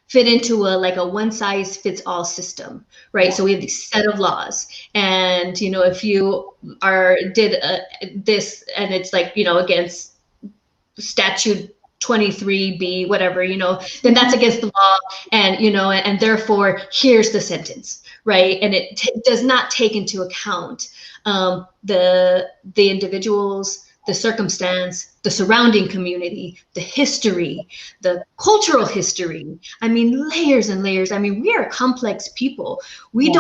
fit into a one size fits all system, right? So we have this set of laws, and if you did this, and it's against statute 23B, whatever, then that's against the law, and and therefore here's the sentence, right? And it does not take into account the individuals, the circumstance, the surrounding community, the history, the cultural history. I mean, layers and layers. I mean, we are complex people. We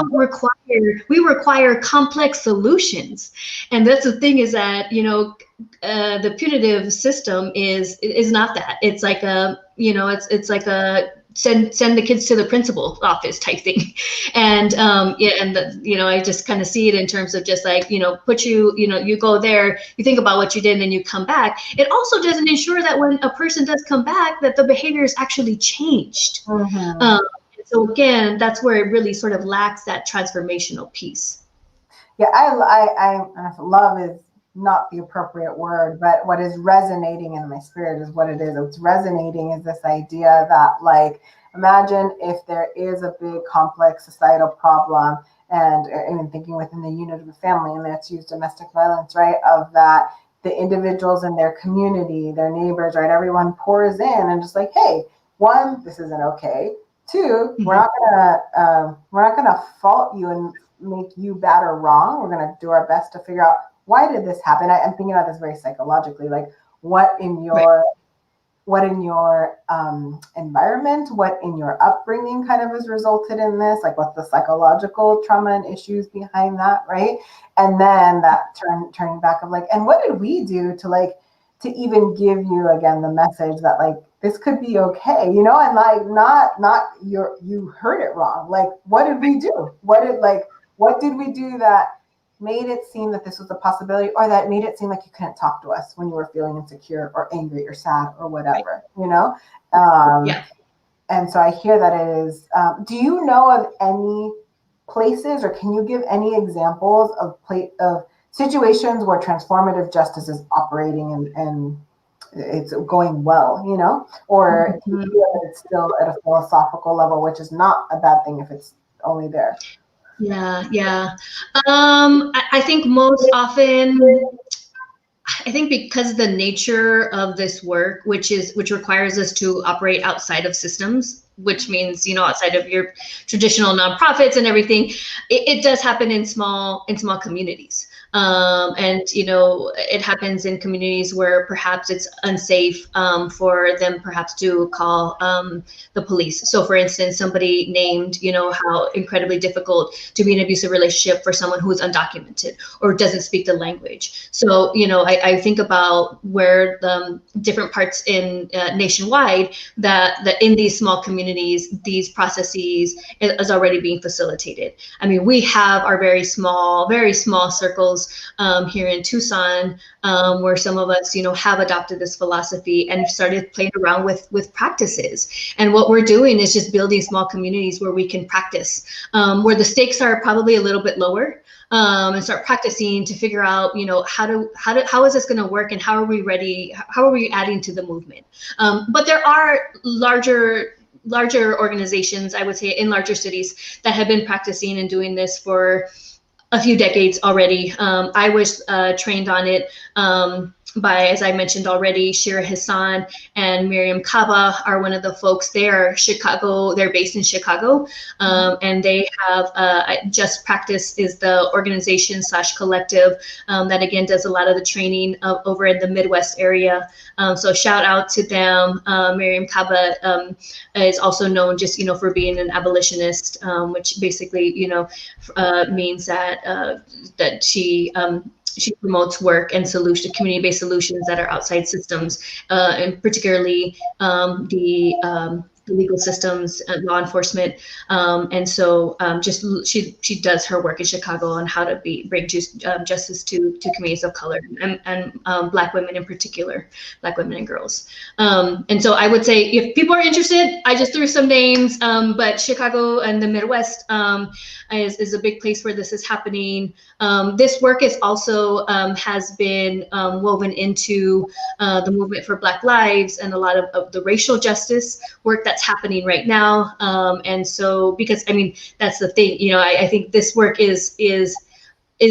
require complex solutions. And that's the thing, is that, the punitive system is not that. It's like it's like a send the kids to the principal's office type thing. And I just kind of see it in terms of just put you go there, you think about what you did, and then you come back. It also doesn't ensure that when a person does come back, that the behavior is actually changed. Mm-hmm. So again, that's where it really sort of lacks that transformational piece. Yeah, I love is not the appropriate word, but what is resonating in my spirit is what it is. What's resonating is this idea that, imagine if there is a big complex societal problem, and even thinking within the unit of a family, and let's use domestic violence, right? Of that, the individuals in their community, their neighbors, right? Everyone pours in and just hey, one, this isn't okay. Two, mm-hmm. we're not gonna fault you and make you bad or wrong. We're gonna do our best to figure out, why did this happen? I'm thinking about this very psychologically, what in your environment, what in your upbringing kind of has resulted in this, what's the psychological trauma and issues behind that, right? And then that turning back of and what did we do to even give you again the message that this could be okay, and not you heard it wrong. What did we do? What did we do that made it seem that this was a possibility, or that made it seem like you couldn't talk to us when you were feeling insecure or angry or sad or whatever, Yeah. And so I hear that it is, do you know of any places, or can you give any examples of situations where transformative justice is operating and it's going well, or mm-hmm. do you feel that it's still at a philosophical level, which is not a bad thing if it's only there? Yeah. I think most often, because the nature of this work, which requires us to operate outside of systems, which means, outside of your traditional nonprofits and everything, it does happen in small communities. And it happens in communities where perhaps it's unsafe for them perhaps to call the police. So for instance, somebody named, how incredibly difficult to be in an abusive relationship for someone who is undocumented or doesn't speak the language. So, I think about where the different parts in nationwide that in these small communities communities, these processes is already being facilitated. I mean, we have our very small circles here in Tucson, where some of us, have adopted this philosophy and started playing around with practices. And what we're doing is just building small communities where we can practice, where the stakes are probably a little bit lower, and start practicing to figure out, how is this going to work, and how are we ready? How are we adding to the movement? But there are larger organizations, I would say, in larger cities that have been practicing and doing this for a few decades already. I was trained on it by, as I mentioned already, Shira Hassan and Miriam Kaba are one of the folks there. They're based in Chicago, and they have Just Practice is the organization / collective that again does a lot of the training over in the Midwest area. So shout out to them. Miriam Kaba is also known just for being an abolitionist, which basically means that she promotes work and community-based solutions that are outside systems, and particularly the legal systems and law enforcement. And so she does her work in Chicago on how to bring justice to communities of color and Black women in particular, Black women and girls. And so I would say if people are interested, I just threw some names, but Chicago and the Midwest is a big place where this is happening. This work is also has been woven into the movement for Black lives and a lot of the racial justice work that's happening right now. And so, because I mean, that's the thing, I think this work is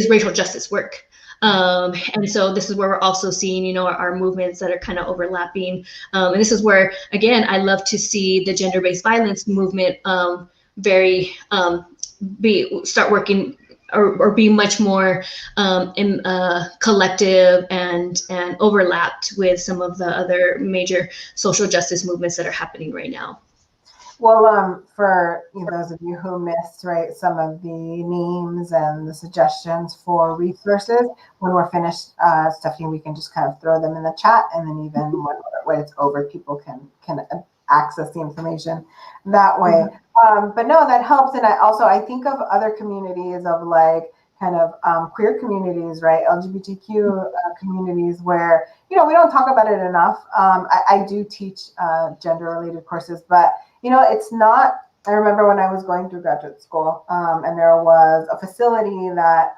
racial justice work. And so this is where we're also seeing, our movements that are kind of overlapping. And this is where, again, I love to see the gender-based violence movement start working or be much more collective and overlapped with some of the other major social justice movements that are happening right now. Well, for those of you who missed, right, some of the names and the suggestions for resources, when we're finished, Stephanie, we can just kind of throw them in the chat, and then even when it's over, people can access the information that way. But no, that helps. And I think of other communities of like kind of queer communities, right? LGBTQ communities where, we don't talk about it enough. I do teach gender-related courses, but, it's not, I remember when I was going through graduate school, and there was a facility that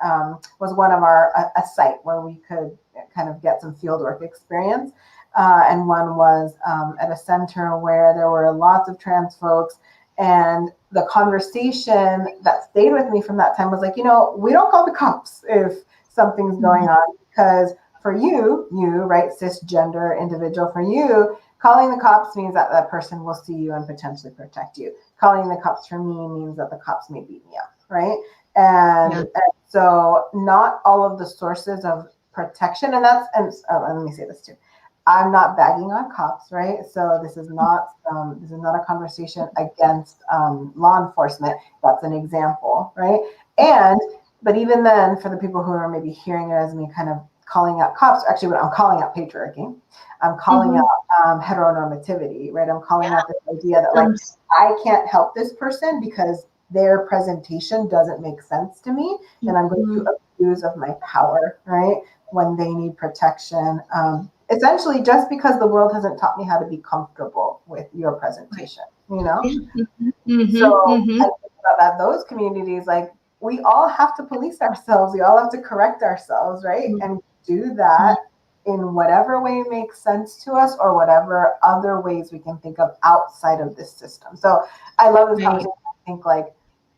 was one of a site where we could kind of get some fieldwork experience. And one was at a center where there were lots of trans folks. And the conversation that stayed with me from that time was like, we don't call the cops if something's going on, because for you, right, cisgender individual, for you, calling the cops means that that person will see you and potentially protect you. Calling the cops for me means that the cops may beat me up, right? And so not all of the sources of protection, and let me say this too. I'm not bagging on cops, right? So this is not a conversation against law enforcement. That's an example, right? But even then, for the people who are maybe hearing it as me kind of calling out cops, actually, what I'm calling out patriarchy. I'm calling out heteronormativity, right? I'm calling out this idea that like I can't help this person because their presentation doesn't make sense to me, and I'm going to abuse of my power, right? When they need protection. Essentially, just because the world hasn't taught me how to be comfortable with your presentation, So I think about those communities, like we all have to police ourselves. We all have to correct ourselves, right? And do that in whatever way makes sense to us or whatever other ways we can think of outside of this system. So I love this conversation. I think like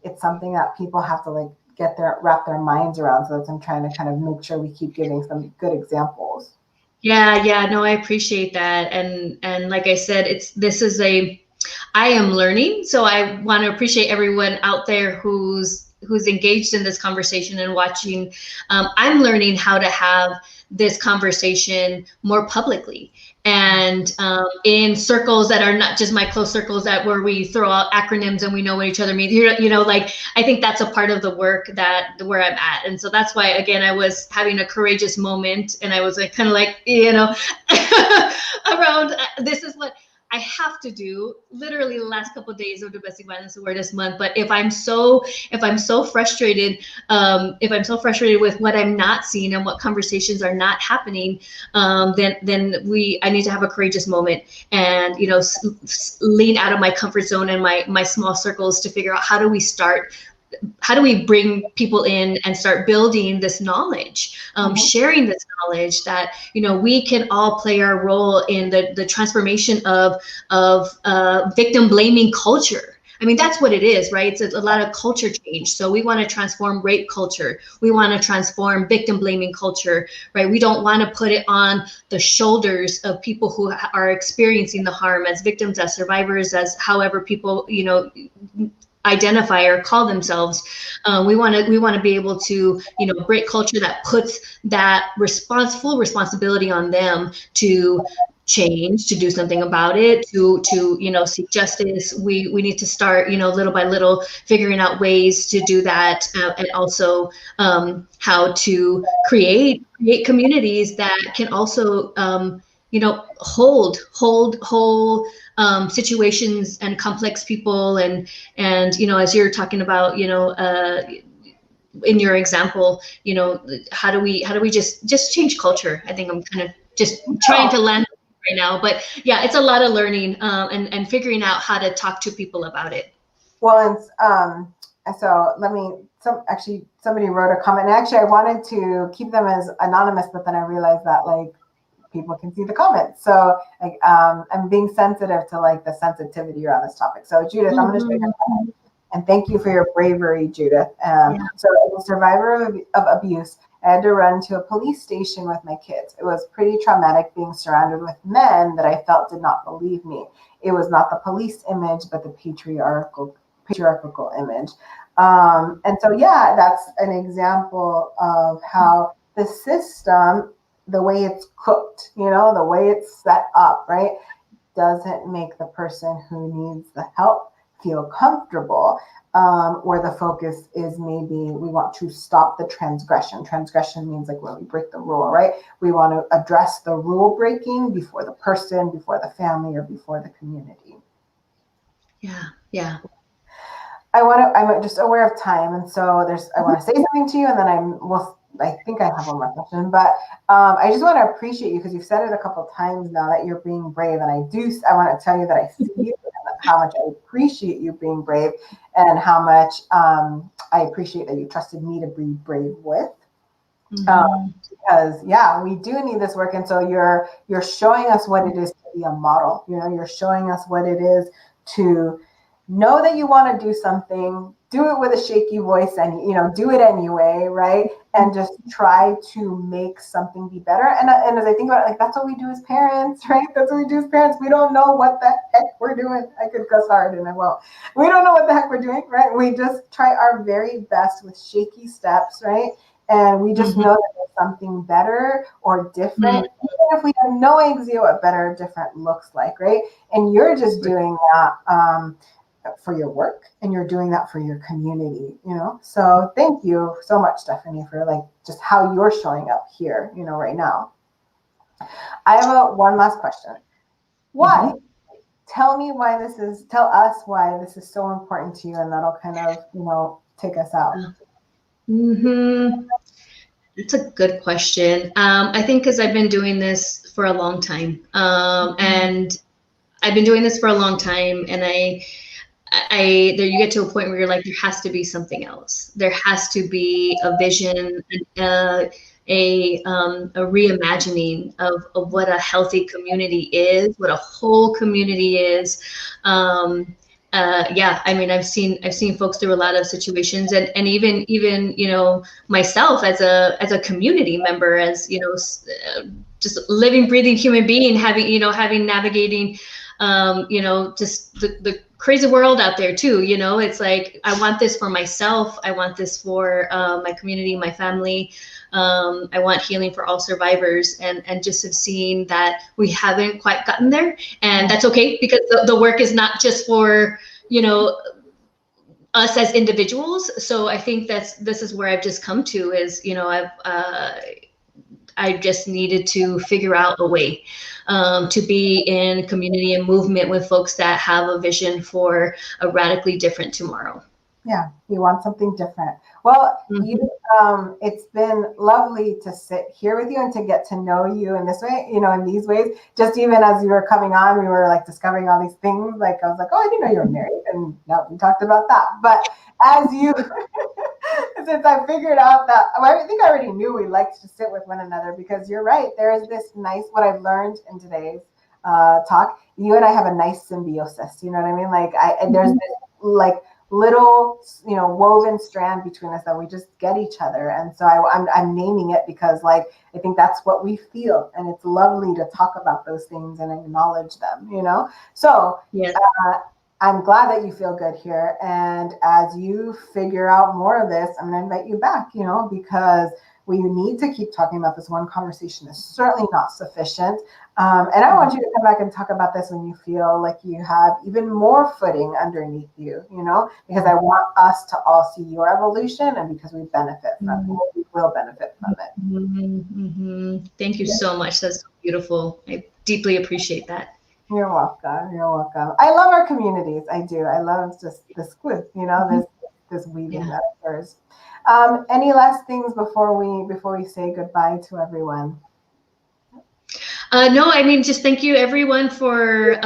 it's something that people have to like wrap their minds around. So that's I'm trying to kind of make sure we keep giving some good examples. Yeah, no, I appreciate that. And like I said, I am learning. So I want to appreciate everyone out there who's engaged in this conversation and watching. I'm learning how to have this conversation more publicly and in circles that are not just my close circles where we throw out acronyms and we know what each other means. Like I think that's a part of the work where I'm at. And so that's why, again, I was having a courageous moment and I was like, kind of like, around this is what I have to do literally the last couple of days of Domestic Violence Awareness Month. But if I'm so frustrated, with what I'm not seeing and what conversations are not happening, then I need to have a courageous moment and, you know, lean out of my comfort zone and my small circles to figure out how do we bring people in and start building this knowledge, sharing this knowledge that, you know, we can all play our role in the transformation of victim blaming culture. I mean, that's what it is, right? It's a lot of culture change. So we want to transform rape culture. We want to transform victim blaming culture, right? We don't want to put it on the shoulders of people who are experiencing the harm as victims, as survivors, as however people, you know, identify or call themselves. We want to be able to, you know, break culture that puts that full responsibility on them to change, to do something about it, to you know, seek justice. We need to start, you know, little by little figuring out ways to do that, and also how to create communities that can also you know, hold situations and complex people, and you know, as you're talking about, you know, in your example, you know, how do we just change culture? I think I'm kind of just trying to land right now, but yeah, it's a lot of learning and figuring out how to talk to people about it. Well, it's, so somebody wrote a comment, and actually I wanted to keep them as anonymous, but then I realized that like people can see the comments. So like, I'm being sensitive to like the sensitivity around this topic. So Judith, I'm going to show you your comment. And thank you for your bravery, Judith. So as a survivor of abuse, I had to run to a police station with my kids. It was pretty traumatic being surrounded with men that I felt did not believe me. It was not the police image, but the patriarchal image. And so, yeah, that's an example of how the system, the way it's cooked, you know, the way it's set up, right, doesn't make the person who needs the help feel comfortable, where the focus is maybe we want to stop the transgression. Transgression means like when we break the rule, right? We want to address the rule breaking before the person, before the family, or before the community. Yeah. I'm just aware of time, and so I want to say something to you, and then I think I have one more question, but I just want to appreciate you because you've said it a couple of times now that you're being brave, and I want to tell you that I see you and how much I appreciate you being brave, and how much I appreciate that you trusted me to be brave with. Because yeah, we do need this work, and so you're showing us what it is to be a model. You know, you're showing us what it is to know that you want to do something, do it with a shaky voice, and you know, do it anyway, right? And just try to make something be better. And as I think about it, like that's what we do as parents, right? That's what we do as parents. We don't know what the heck we're doing. I could cuss hard and I won't. We don't know what the heck we're doing, right? We just try our very best with shaky steps, right? And we just know that there's something better or different, even if we have no idea what better or different looks like, right? And you're just doing that for your work, and you're doing that for your community, you know? So thank you so much, Stephanie, for like just how you're showing up here, you know, right now. I have one last question. Why? Tell us why this is so important to you, and that'll kind of, you know, take us out. It's a good question. I think because I've been doing this for a long time, and I've been doing this for a long time, and there you get to a point where you're like, there has to be something else. There has to be a vision, a reimagining of what a healthy community is, what a whole community is. Yeah, I mean, I've seen folks through a lot of situations, and even you know, myself as a community member, as you know, just living, breathing human being, having navigating, you know, just the crazy world out there too. You know, it's like, I want this for myself. I want this for my community, my family. I want healing for all survivors, and just have seen that we haven't quite gotten there, and that's okay, because the work is not just for, you know, us as individuals. So I think this is where I've just come to is, you know, I just needed to figure out a way to be in community and movement with folks that have a vision for a radically different tomorrow. Yeah, you want something different. Well, it's been lovely to sit here with you and to get to know you in this way, in these ways. Just even as you were coming on, we were like discovering all these things. Like I was like, oh, I didn't know you were married, and now we talked about that. But as you, since I figured out that, I think I already knew we liked to sit with one another, because you're right. There is this nice, what I've learned in today's talk. You and I have a nice symbiosis. You know what I mean? Like there's this like little woven strand between us that we just get each other. And so I'm naming it because like I think that's what we feel, and it's lovely to talk about those things and acknowledge them, so yes. I'm glad that you feel good here, and as you figure out more of this, I'm going to invite you back, because we need to keep talking about this. One conversation is certainly not sufficient. And I want you to come back and talk about this when you feel like you have even more footing underneath you, because I want us to all see your evolution, and because we benefit from it, we will benefit from it. Thank you so much. That's so beautiful. I deeply appreciate that. You're welcome. You're welcome. I love our communities. I do. I love just this group, this weaving that occurs. Any last things before we say goodbye to everyone? No, I mean, just thank you everyone for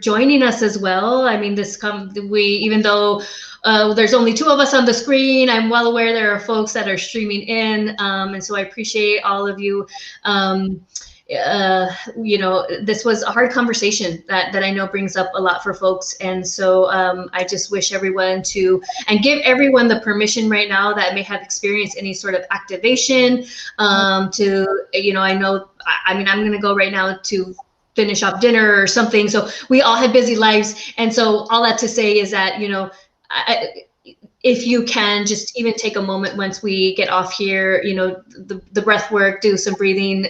joining us as well. I mean, even though there's only 2 of us on the screen, I'm well aware there are folks that are streaming in, and so I appreciate all of you. This was a hard conversation that I know brings up a lot for folks. And so I just wish everyone and give everyone the permission right now that may have experienced any sort of activation I'm going to go right now to finish up dinner or something. So we all had busy lives. And so all that to say is that, if you can just even take a moment once we get off here, the breath work, do some breathing,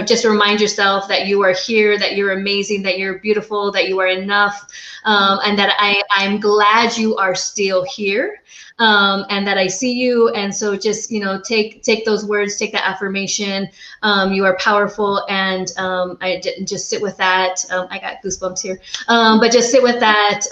just remind yourself that you are here, that you're amazing, that you're beautiful, that you are enough, and that I'm glad you are still here, and that I see you. And so just, take those words, take that affirmation. You are powerful. And I didn't just sit with that. I got goosebumps here, but just sit with that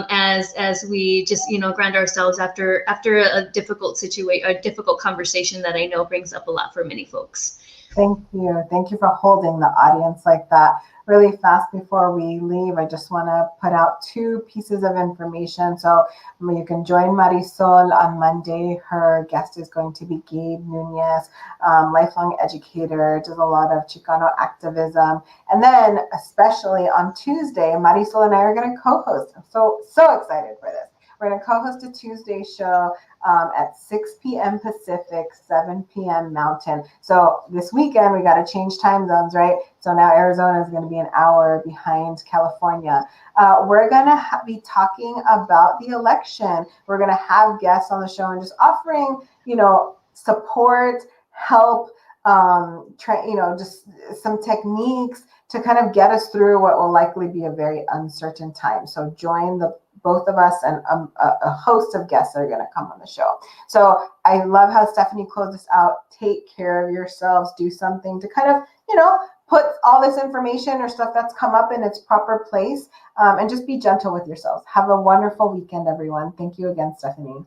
as we just, ground ourselves after a difficult situation, a difficult conversation that I know brings up a lot for many folks. Thank you. Thank you for holding the audience like that. Really fast before we leave, I just want to put out 2 pieces of information. So you can join Marisol on Monday. Her guest is going to be Gabe Nunez, lifelong educator, does a lot of Chicano activism. And then especially on Tuesday, Marisol and I are going to co-host. I'm so excited for this. We're going to co-host a Tuesday show at 6 p.m. Pacific, 7 p.m. Mountain. So this weekend, we got to change time zones, right? So now Arizona is going to be an hour behind California. We're going to be talking about the election. We're going to have guests on the show and just offering, support, help, just some techniques to kind of get us through what will likely be a very uncertain time. So join both of us and a host of guests that are going to come on the show. So I love how Stephanie closed us out. Take care of yourselves. Do something to kind of, put all this information or stuff that's come up in its proper place, and just be gentle with yourselves. Have a wonderful weekend, everyone. Thank you again, Stephanie.